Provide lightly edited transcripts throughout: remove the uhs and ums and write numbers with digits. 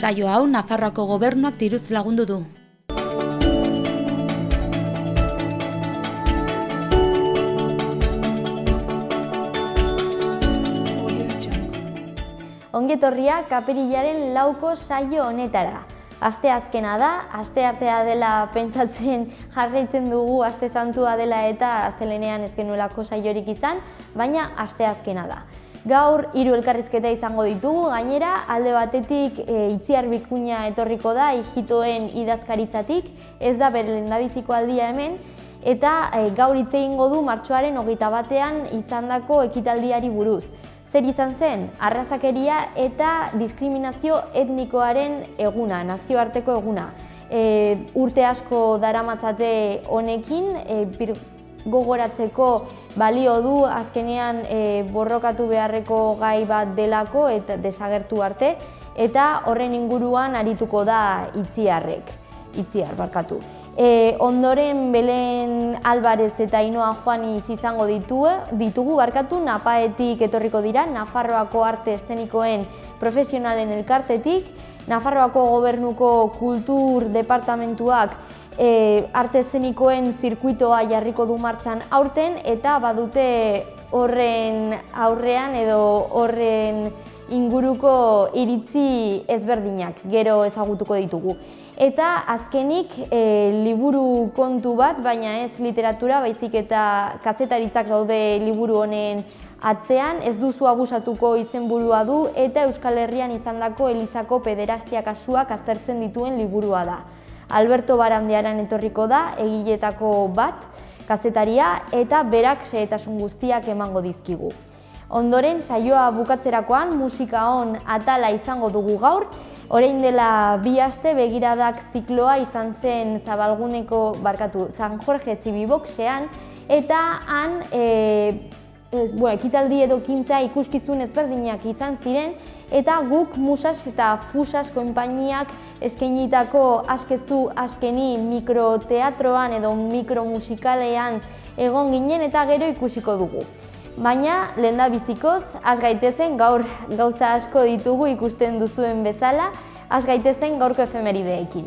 Saio hau Nafarroako gobernuak diruz lagundu du. Ongetorria Kaperilaren lauko saio honetara. Asteazkena da, asteartea dela pentsatzen jarraitzen dugu, aste santua dela eta astelenean ez genuelako saiorik izan, baina asteazkena da. Gaur 3 elkarrizketa izango ditugu, gainera alde batetik Itziar Bikuña etorriko da ijitoen idazkaritzatik, ez da bere lehendabiziko aldia hemen, eta gaur hitz egingo du martxoaren 21ean izandako ekitaldiari buruz. Zer izan zen? Arrazakeria eta diskriminazio etnikoaren eguna, nazioarteko eguna. Urte asko daramatzate honekin, gogoratzeko balio du azkenean borrokatu beharreko gai bat delako eta desagertu arte, eta horren inguruan arituko da Itziar barkatu. Ondoren Belen Alvarez eta Ainhoa Juaniz izango ditugu, Napaetik etorriko dira, Nafarroako arte eszenikoen profesionalen elkartetik, Nafarroako gobernuko kultur departamentuak arte eszenikoen zirkuitoa jarriko du martxan aurten, eta badute horren aurrean edo horren inguruko iritzi ezberdinak gero ezagutuko ditugu. Eta azkenik liburu kontu bat, baina ez literatura, baizik eta kazetaritzak daude liburu honen atzean, ez duzu abusatuko izenburua du, eta Euskal Herrian izandako Elizako pederastia kasuak aztertzen dituen liburua da. Alberto Barandiaran etorriko da, egiletako bat, kazetaria, eta berak xehetasun guztiak emango dizkigu. Ondoren, saioa bukatzerakoan musika on atala izango dugu gaur. Orain dela 2 aste begiradak zikloa izan zen Zabalguneko, San Jorge Zibiboxean, eta han ekitaldi edo kintza ikuskizun ezberdinak izan ziren, eta guk Musas eta Fusas konpainiak eskainitako Askezu Askeni mikroteatroan edo mikromusikalean egon ginen eta gero ikusiko dugu. Baina, lehendabizikoz, has gaitezen, gaur gauza asko ditugu ikusten duzuen bezala, has gaitezen gaurko efemerideekin.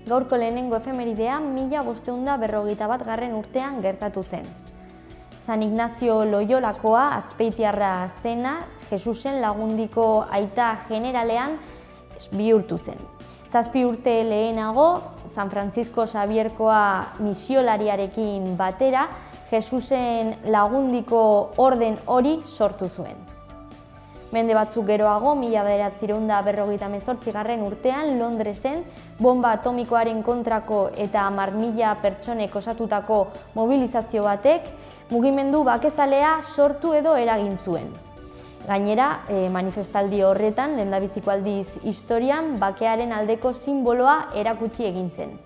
Gaurko lehenengo efemeridea 1541 urtean gertatu zen. San Ignacio Loyolakoa, azpeitiarra zena, Jesusen lagundiko aita generalean bihurtu zen. 7 urte lehenago, San Francisco Xabierkoa misiolariarekin batera, Jesusen lagundiko orden hori sortu zuen. Mende batzuk geroago, 1958 urtean, Londresen, bomba atomikoaren kontrako eta 10.000 pertsonek osatutako mobilizazio batek, mugimendu bakezalea sortu edo eragin zuen. Gainera, manifestaldi horretan, lehendabiziko aldiz historian, bakearen aldeko sinboloa erakutsi egin zen.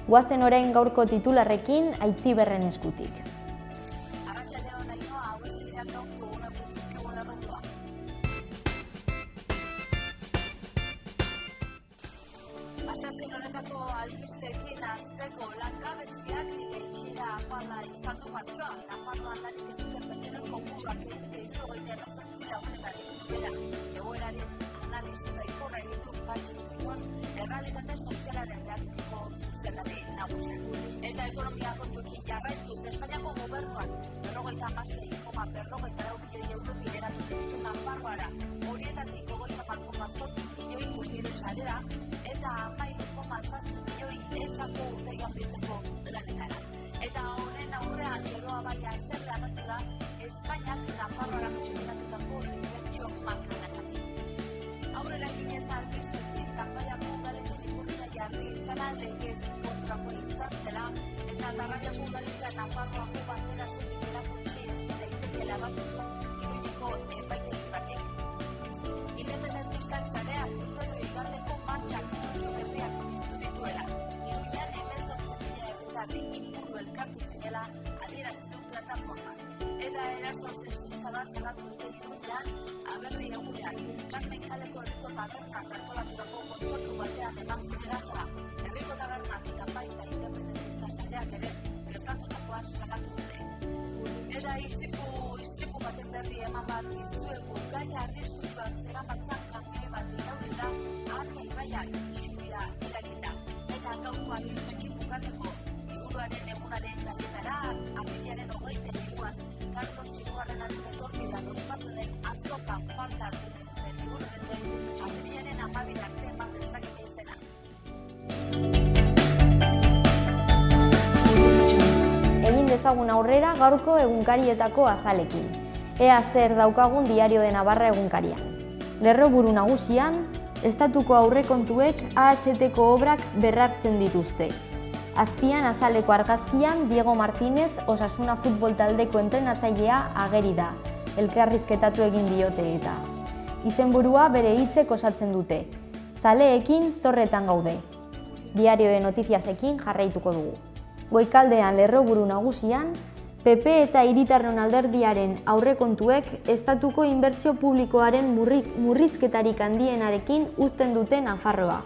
Goazen orain gaurko titularrekin Aitziberren eskutik. Arratsaldeon Ainhoa, hau esegirak gaurko gurako txizkego lerrotua. Asteazken honetako albisteekin hasteko langabeziak jaitsiera apala izan du martxoan. Nafarroan lanik ez duten pertsonen kopuruak 78 lagunetan dela. Egoeraren analisi baikorra egin du Patxi Turuan errealitate sozialaren behatutiko zuzendari nagusiak. Eta ekonomia kontuekin jarraituz, Espainiako gobernuak 46,54 milioi euro bideratu ditu Nafarroara, horietatik 24,8 milioi turbide sarera eta 13,7 milioi esako urtegi handitzeko lanetara. Eta honen aurrean geroa baia haserre agertu da Espainiak Nafarroara bideratutako inbertsio makroenagatik. Aurrera eginez albistekin, Tafallako udaletxen ikurrina jarri izana legez kontrakoa izan zela, eta Tarraiako udaletxea Nafarroako bandera soilik erakutsi ezin daitekeela batu duen Iruñeko epaitegi batek. Independentistak sareak uste du igandeko martxak ilusio berriak piztu dituela. Iruñan 18.000 herritarri inguru elkartu zinela adierazi du plataformak. Eta eraso sexista bat salatu dute Iruñean, Aberri egunean, Karmen kaleko herriko tabernak antolatutako kontzertu batean eman zinerasa, herriko tabernak eta baita independentista sareak ere gertatutakoa salatu dute. Era istripu baten berri eman bat dizuegu, gaia arriskutsuak zeramatzan kamioi bat iraulita, Arga ibaiak isubia eraginda. Eta gaurko albistekin bukatzeko, liburuaren egunaren gaietara, apirilaren 23an, Carlos Hirugarrenaren etorbidean ospatzen den azokan parte hartu duten liburu dute, apirilaren 12 arte eman dezakete izena. Egin dezagun aurrera gaurko egunkarietako azalekin. Ea zer daukagun Diario de Navarra egunkarian. Lerroburu nagusian, estatuko aurrekontuek AHT-ko obrak berrartzen dituzte. Azpian azaleko argazkian Diego Martínez Osasuna futbol taldeko entrenatzailea ageri da, elkarrizketatu egin diote eta. Izenburua bere hitzek osatzen dute. Zaleekin zorretan gaude. Diario de Noticiasekin jarraituko dugu. Goikaldean lerroburu nagusian, PP eta Hiritarron alderdiaren aurrekontuek estatuko inbertsio publikoaren murrizketarik handienarekin uzten dute Nafarroa.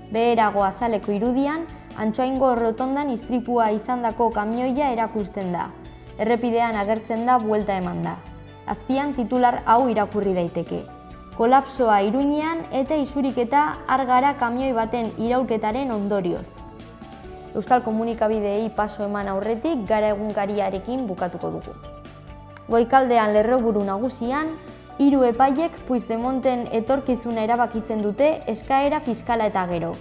Beherago azaleko irudian, Antsoaingo rotondan istripua izandako kamioia erakusten da. Errepidean agertzen da buelta eman da. Azpian titular hau irakurri daiteke. Kolapsoa Iruñean eta isuriketa Argara kamioi baten iraulketaren ondorioz. Euskal komunikabideei paso eman aurretik gara egunkariarekin bukatuko dugu. Goikaldean lerroburu nagusian, 3 epaiek Puigdemonten etorkizuna erabakitzen dute eskaera fiskala eta gero.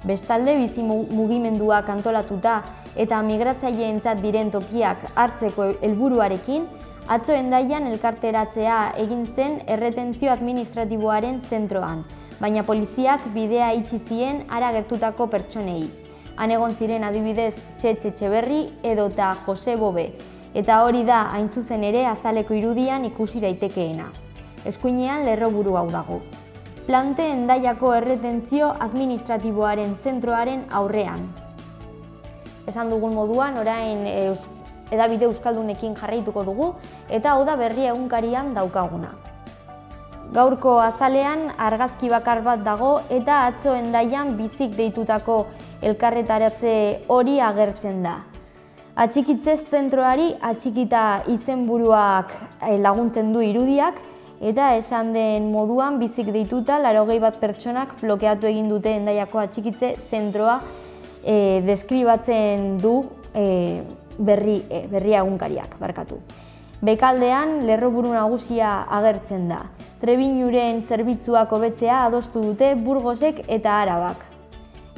Bestalde bizi mugimenduak antolatuta eta migratzaileentzat diren tokiak hartzeko helburuarekin, atzo Hendaian elkarteratzea egin zen erretentzio administratiboaren zentroan, baina poliziak bidea itxi zien hara gertutako pertsonei. Han egon ziren adibidez Txetxe Etxeberri edota Jose Bobe, eta hori da hain zuzen ere azaleko irudian ikusi daitekeena. Eskuinean lerroburu hau dago. Plante Hendaiako erretentzio administratiboaren zentroaren aurrean. Esan dugun moduan, orain hedabide euskaldunekin jarraituko dugu, eta hau da Berria egunkarian daukaguna. Gaurko azalean argazki bakar bat dago eta atzo Hendaian bizik deitutako elkarretaratze hori agertzen da. Atxikitzez zentroari atxikita izenburuak laguntzen du irudiak, eta esan den moduan bizik deituta 81 pertsonak blokeatu egin dute Hendaiako atxikitze zentroa deskribatzen du Berria egunkariak, barkatu. Bekaldean lerroburu nagusia agertzen da. Trebiñuren zerbitzuak hobetzea adostu dute Burgosek eta Arabak.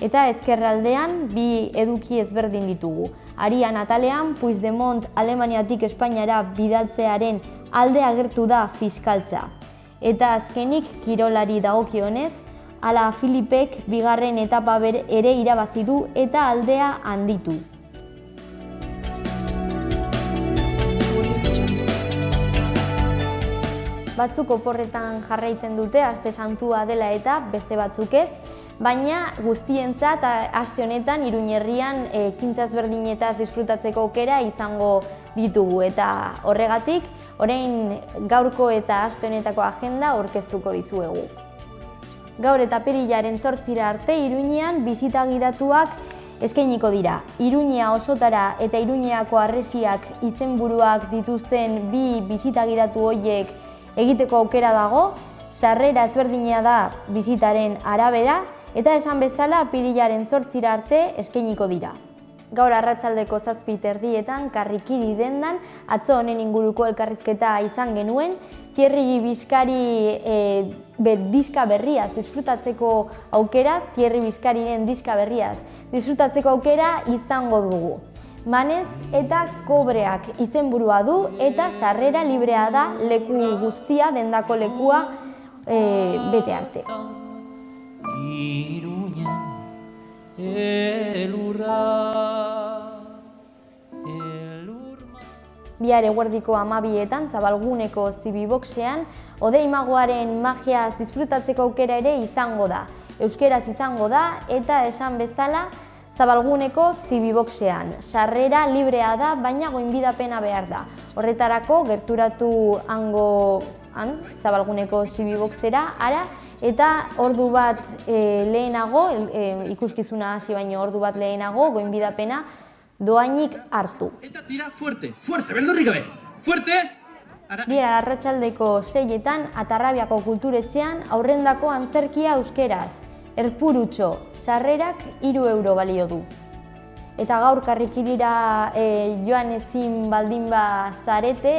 Eta ezkerraldean bi eduki ezberdin ditugu. Arian atalean Puigdemont Alemaniatik Espainiara bidaltzearen alde agertu da fiskaltza. Eta azkenik kirolari dagokionez, Ala Filipek bigarren etapa ere irabazi du eta aldea handitu. Batzuk oporretan jarraitzen dute aste santua dela eta beste batzuk ez, baina guztientzat aste honetan Iruñerrian ekintza ezberdinetaz disfrutatzeko aukera izango ditugu eta horregatik orain gaurko eta aste honetako agenda aurkeztuko dizuegu. Gaur eta apirilaren 8 arte Iruñean bisita gidatuak eskainiko dira. Iruñea osotara eta Iruñeako harresiak izenburuak dituzten bi bisita gidatu horiek egiteko aukera dago, sarrera ezberdina da bisitaren arabera, eta esan bezala apirilaren 8 arte eskainiko dira. Gaur arratsaldeko 7:30 Karrikiri dendan, atzo honen inguruko elkarrizketa izan genuen, Thierry Bizkari diska berriaz disfrutatzeko aukera, Thierry Bizkariren diska berriaz disfrutatzeko aukera izango dugu. Manez eta Kobreak izenburua du eta sarrera librea da leku guztia, dendako lekua bete arte. Bihar eguerdiko 12etan Zabalguneko Zibiboxean Odeimagoaren magiaz disfrutatzeko aukera ere izango da. Euskeraz izango da eta esan bezala Zabalguneko Zibiboxean. Sarrera librea da, baina goinbidapena behar da. Horretarako gerturatu Zabalguneko Zibiboxera, ara, eta ordu bat lehenago, ikuskizuna hasi baino ordu bat lehenago, goinbidapena doainik hartu. Eta tira fuerte, fuerte, beldurrik gabe, fuerte! Bihar arratsaldeko 6etan Atarrabiako kulturetxean aurrendako antzerkia euskeraz. Erpurutxo, sarrerak 3 euro balio du. Eta gaur karrikirira joan ezin baldin bazarete,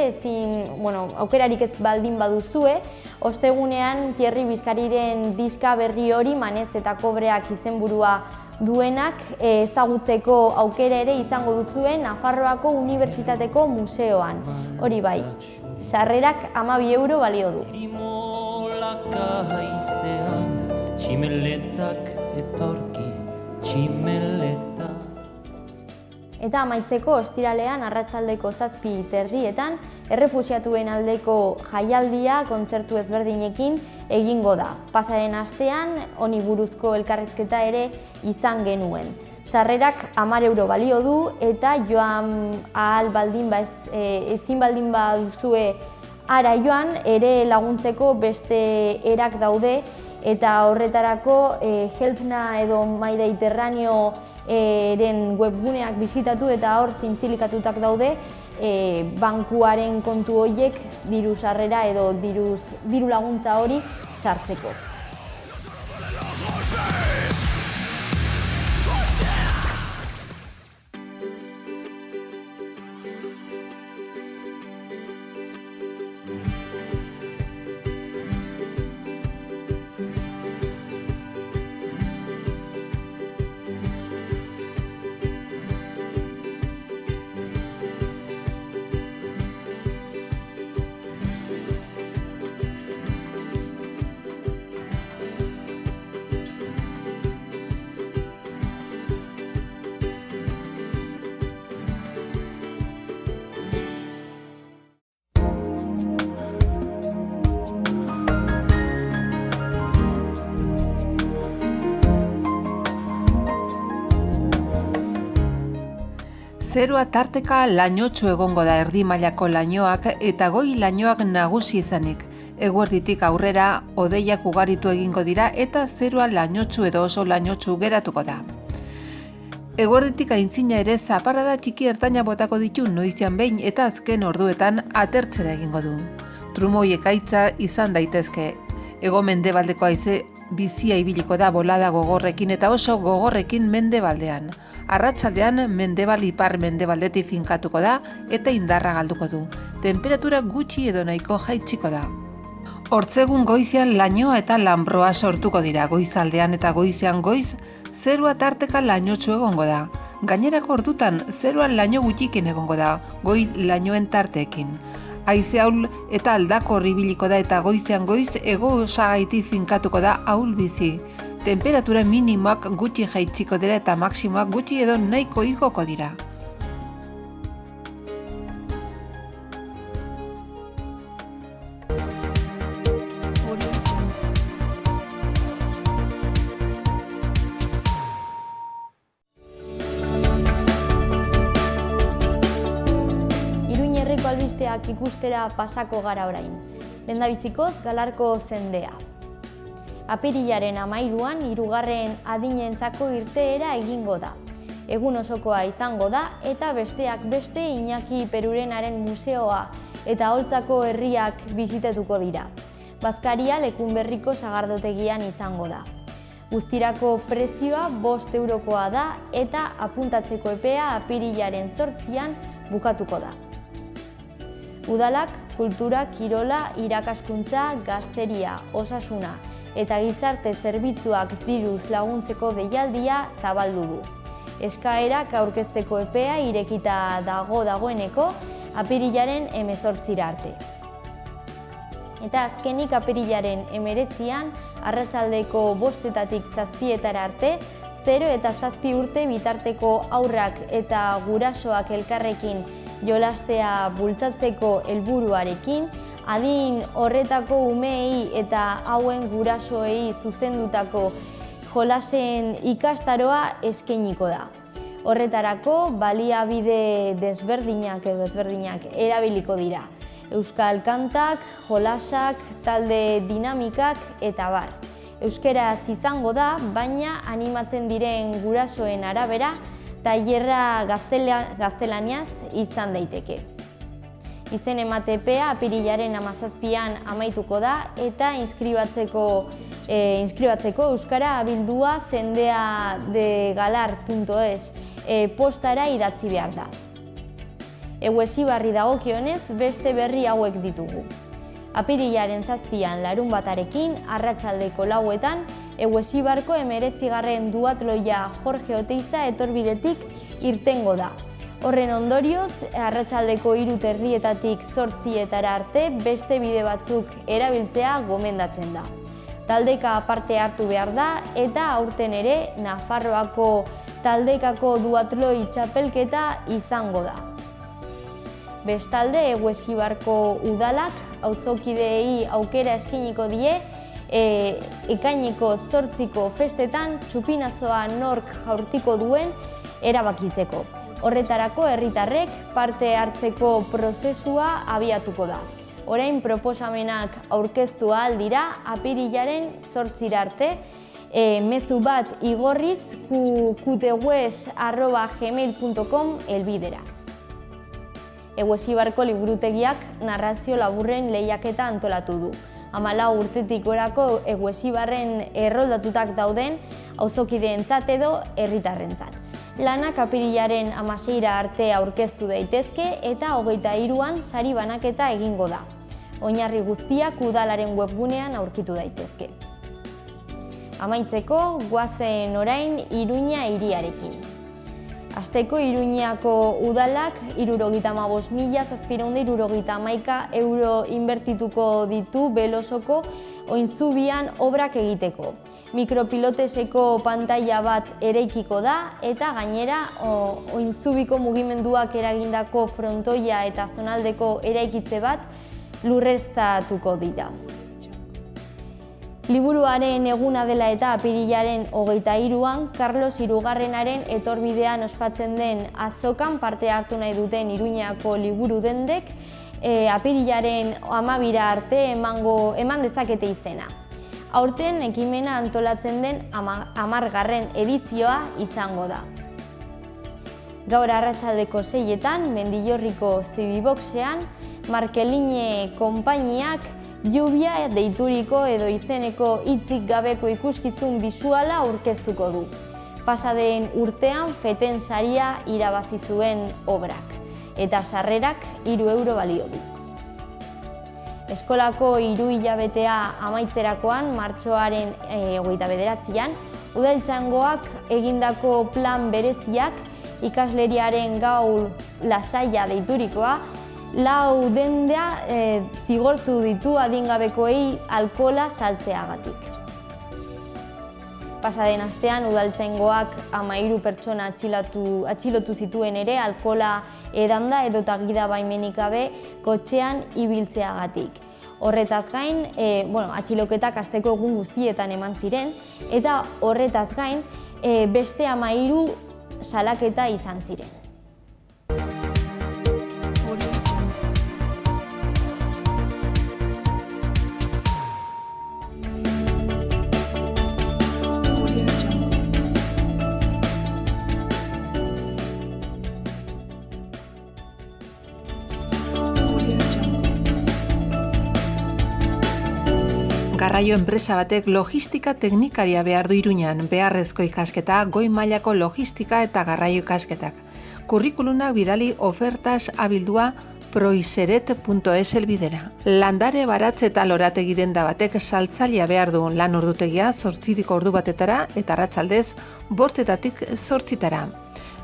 aukerarik ez baldin baduzue, ostegunean Thierry Bizkariren diska berri hori Manez eta Kobreak izenburua duenak ezagutzeko aukera ere izango duzue Nafarroako Unibertsitateko Museoan. Hori bai, sarrerak 12 euro balio du. Tximeletak etorki, tximeleta. Eta amaitzeko ostiralean arratsaldeko 7:30 errefuxiatuen aldeko jaialdia kontzertu ezberdinekin egingo da. Pasaren astean honi buruzko elkarrizketa ere izan genuen. Sarrerak 10 euro balio du eta joan ahal ezin baldin baduzue ara joan ere laguntzeko beste erak daude eta horretarako Helpna edo Mediterraneo eren webguneak bisitatu eta hor zintzilikatutak daude bankuaren kontu horiek diru sarrera edo diru laguntza hori sartzeko. Zerua tarteka lainotsu egongo da erdi mailako lainoak eta goi lainoak nagusi izanik. Eguerditik aurrera hodeiak ugaritu egingo dira eta zerua lainotsu edo oso lainotsu geratuko da. Eguerditik aintzina ere zaparrada txiki ertaina botako ditu noizean behin eta azken orduetan atertzera egingo du. Trumoi ekaitza izan daitezke. Hego mendebaldeko haize bizia ibiliko da bolada gogorrekin eta oso gogorrekin mendebaldean. Arratsaldean mendebal ipar mendebaldetik finkatuko da eta indarra galduko du. Temperatura gutxi edo nahiko jaitsiko da. Hortzegun goizean lainoa eta lanbroa sortuko dira. Goizaldean eta goizean goiz, zerua tarteka lainotsu egongo da. Gainerako ordutan zeruan laino gutxikin egongo da, goi lainoen tarteekin. Haize ahul eta aldakor ibiliko da eta goizean goiz hego osagaitik finkatuko da ahul bizi. Temperatura minimoak gutxi jaitsiko dira eta maksimoak gutxi edo nahiko igoko dira. Iruñerriko albisteak ikustera pasako gara orain. Lehendabizikoz Galarko zendea. Apirilaren 13an hirugarren adinentzako irteera egingo da. Egun osokoa izango da eta besteak beste Iñaki Perurenaren museoa eta Holtzako herriak bisitatuko dira. Bazkaria Lekunberriko sagardotegian izango da. Guztirako prezioa 5 eurokoa da eta apuntatzeko epea apirilaren 8an bukatuko da. Udalak kultura, kirola, irakaskuntza, gazteria, osasuna eta gizarte zerbitzuak diruz laguntzeko deialdia zabaldu du. Eskaerak aurkezteko epea irekita dagoeneko apirilaren 18 arte. Eta azkenik apirilaren 19an arratsaldeko 5etatik 7etara arte 0 eta 7 urte bitarteko haurrak eta gurasoak elkarrekin jolastea bultzatzeko helburuarekin, adin horretako umeei eta hauen gurasoei zuzendutako jolasen ikastaroa eskainiko da. Horretarako baliabide desberdinak erabiliko dira. Euskal kantak, jolasak, talde dinamikak eta bar. Euskeraz izango da, baina animatzen diren gurasoen arabera, tailerra gaztelaniaz izan daiteke. Izen emate epea apirilaren 17an amaituko da eta inskribatzeko euskara abildua zendeadegalar.es postara idatzi behar da. Eguesibarri dagokionez beste berri hauek ditugu. Apirilaren 7an larunbatarekin arratsaldeko 4etan Eguesibarko 19. duatloia Jorge Oteiza etorbidetik irtengo da. Horren ondorioz, arratsaldeko 3:30 8:00 arte beste bide batzuk erabiltzea gomendatzen da. Taldeka parte hartu behar da eta aurten ere Nafarroako taldekako duatloi txapelketa izango da. Bestalde, Eguesibarko udalak auzokideei aukera eskainiko die ekaineko 8ko festetan txupinazoa nork jaurtiko duen erabakitzeko. Horretarako herritarrek parte hartzeko prozesua abiatuko da. Orain proposamenak aurkeztu ahal dira apirilaren 8 arte, mezu bat igorriz qtewes@gmail.com helbidera. Eguesibarko liburutegiak narrazio laburren lehiaketa antolatu du. 14 urtetik gorako Eguesibarren erroldatutak dauden auzokideentzat edo herritarrentzat. Lanak apirilaren 16 arte aurkeztu daitezke eta 23an sari banaketa egingo da. Oinarri guztiak udalaren webgunean aurkitu daitezke. Amaitzeko, goazen orain Iruña hiriarekin. Asteko Iruñako udalak 75.771 euro inbertituko ditu Belosoko ointzubian obrak egiteko. Mikropiloteseko pantaila bat eraikiko da eta gainera ointzubiko mugimenduak eragindako frontoia eta zonaldeko eraikitze bat lurreztatuko dira. Liburuaren eguna dela eta apirilaren 23an, Carlos Hirugarrenaren etorbidean ospatzen den azokan parte hartu nahi duten Iruñako liburu dendek apirilaren 12 arte eman dezakete izena. Aurten ekimena antolatzen den 10. edizioa izango da. Gaur arratsaldeko 6etan Mendillorriko Zibiboxean Markeline konpainiak Lluvia deituriko edo izeneko hitzik gabeko ikuskizun bisuala aurkeztuko du. Pasadeen urtean Feten saria irabazi zuen obrak eta sarrerak 3 euro balio du. Eskolako 3 hilabetea amaitzerakoan martxoaren 29an udaltzaingoak egindako plan bereziak ikasleriaren gaul lasaia deiturikoa 4 denda zigortu ditu adingabekoei alkohola saltzeagatik. Pasaden astean udaltzaingoak 13 pertsona atxilotu zituen ere alkohola edanda edota gida baimenik gabe kotxean ibiltzeagatik. Horretaz gain, atxiloketak asteko egun guztietan eman ziren eta horretaz gain beste 13 salaketa izan ziren. Garraio enpresa batek logistika teknikaria behar du Iruñan, beharrezko ikasketa, goi mailako logistika eta garraio ikasketak. Kurrikulunak bidali ofertas abildua proiseret.es helbidera. Landare baratze eta lorategi denda batek saltzailea behar du lan ordutegia 8 ordu batetara eta arratsaldez 5 8:00.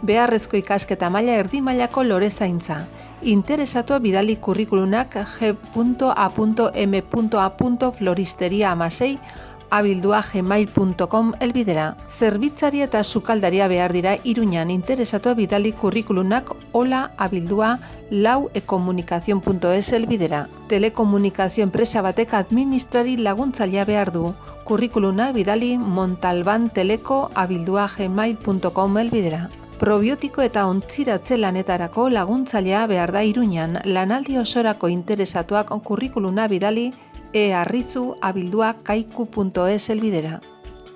Beharrezko ikasketa maila erdi mailako lorezaintza. Interesatua bidali kurrikulunak g.a.m.a.floristeria16 info@gmail.com elbidera. Zerbitzari eta sukaldaria behar dira Iruñan interesatua bidali kurrikulunak hola@lau-ecomunicacion.es elbidera. Telekomunikazio enpresa batek administrari laguntzailea behar du. Kurrikuluna bidali montalbanteleko@gmail.com elbidera. Probiotiko eta ontziratze lanetarako laguntzailea behar da Iruñan, lanaldi osorako interesatuak kurrikuluna bidali earrizu@kaiku.es elbidera.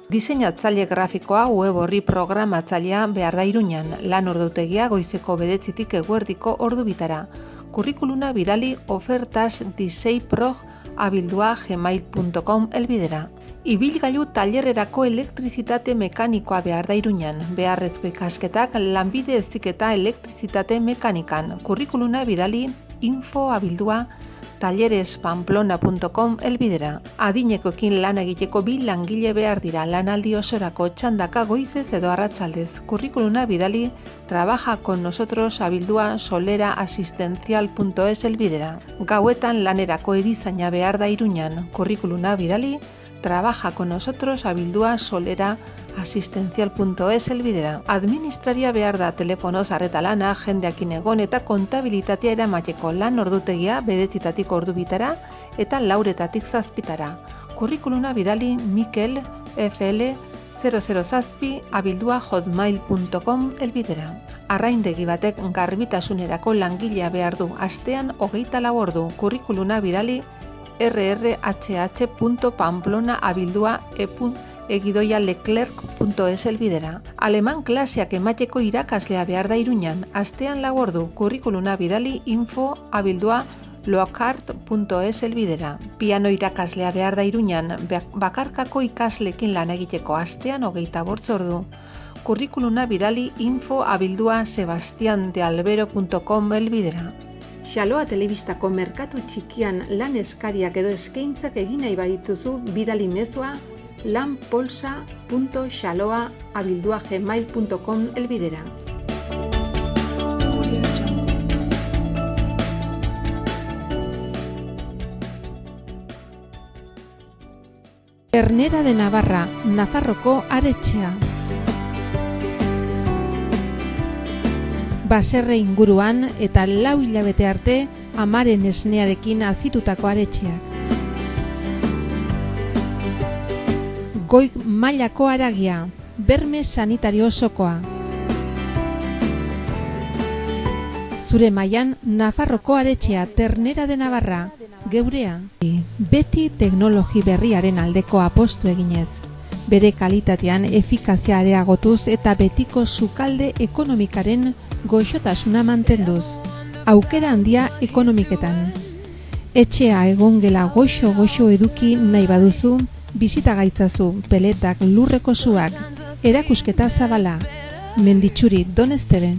Diseinatzaile grafikoa web orri programatzailea behar da Iruñan, lan ordutegia goizeko 9:00 eguerdiko ordu bitara. Kurrikuluna bidali ofertasdiseiprog@gmail.com elbidera. Ibilgailu tailerrerako elektrizitate mekanikoa behar da Iruñan, beharrezko ikasketak lanbide heziketa elektrizitate mekanikan. Kurrikuluna bidali info@tallerespamplona.com elbidera. Adinekoekin lan egiteko 2 langile behar dira, lanaldi osorako txandaka goizez edo arratsaldez. Kurrikuluna bidali trabajaconnosotros@soleraasistencial.es elbidera. Gauetan lanerako erizaina behar da Iruñan. Kurrikuluna bidali trabajaconnosotros@soleraasistencial.es elbidera. Administraria behar da telefonoz arreta lana, jendeakin egon eta kontabilitatea eramateko lan ordutegia 9:00 ordu bitara eta 4:00 7:00. Kurrikuluna bidali mikelfl007@hotmail.com elbidera. Arraindegi batek garbitasunerako langilea behar du, astean 24 ordu. Kurrikuluna bidali rrhh.pamplona@egidoialeclerc.es elbidera. Aleman klaseak emateko irakaslea behar da Iruñan, astean 4 ordu. Kurrikuluna bidali info@loacart.es elbidera. Piano irakaslea behar da Iruñan, bakarkako ikaslekin lan egiteko, astean 25 ordu. Kurrikuluna bidali info@sebastiandealbero.com elbidera. Xaloa telebistako merkatu txikian lan eskariak edo eskaintzak egin nahi badituzu bidali mezua lanpolsa.xaloa@gmail.com elbidera. Ternera de Navarra, Nafarroko aretxea. Baserre inguruan eta 4 hilabete arte amaren esnearekin azitutako aretxeak. Goi mailako haragia, berme sanitario osokoa. Zure mailan Nafarroko aretxea, Ternera de Navarra, geurea. Beti teknologi berriaren aldeko apostu eginez. Bere kalitatean efikazia areagotuz eta betiko sukalde ekonomikaren goxotasuna mantenduz. Aukera handia ekonomiketan. Etxea egongela goxo eduki nahi baduzu, bizita gaitzazu, peletak, lurreko suak, erakusketa zabala. Menditxuri, Don Esteve.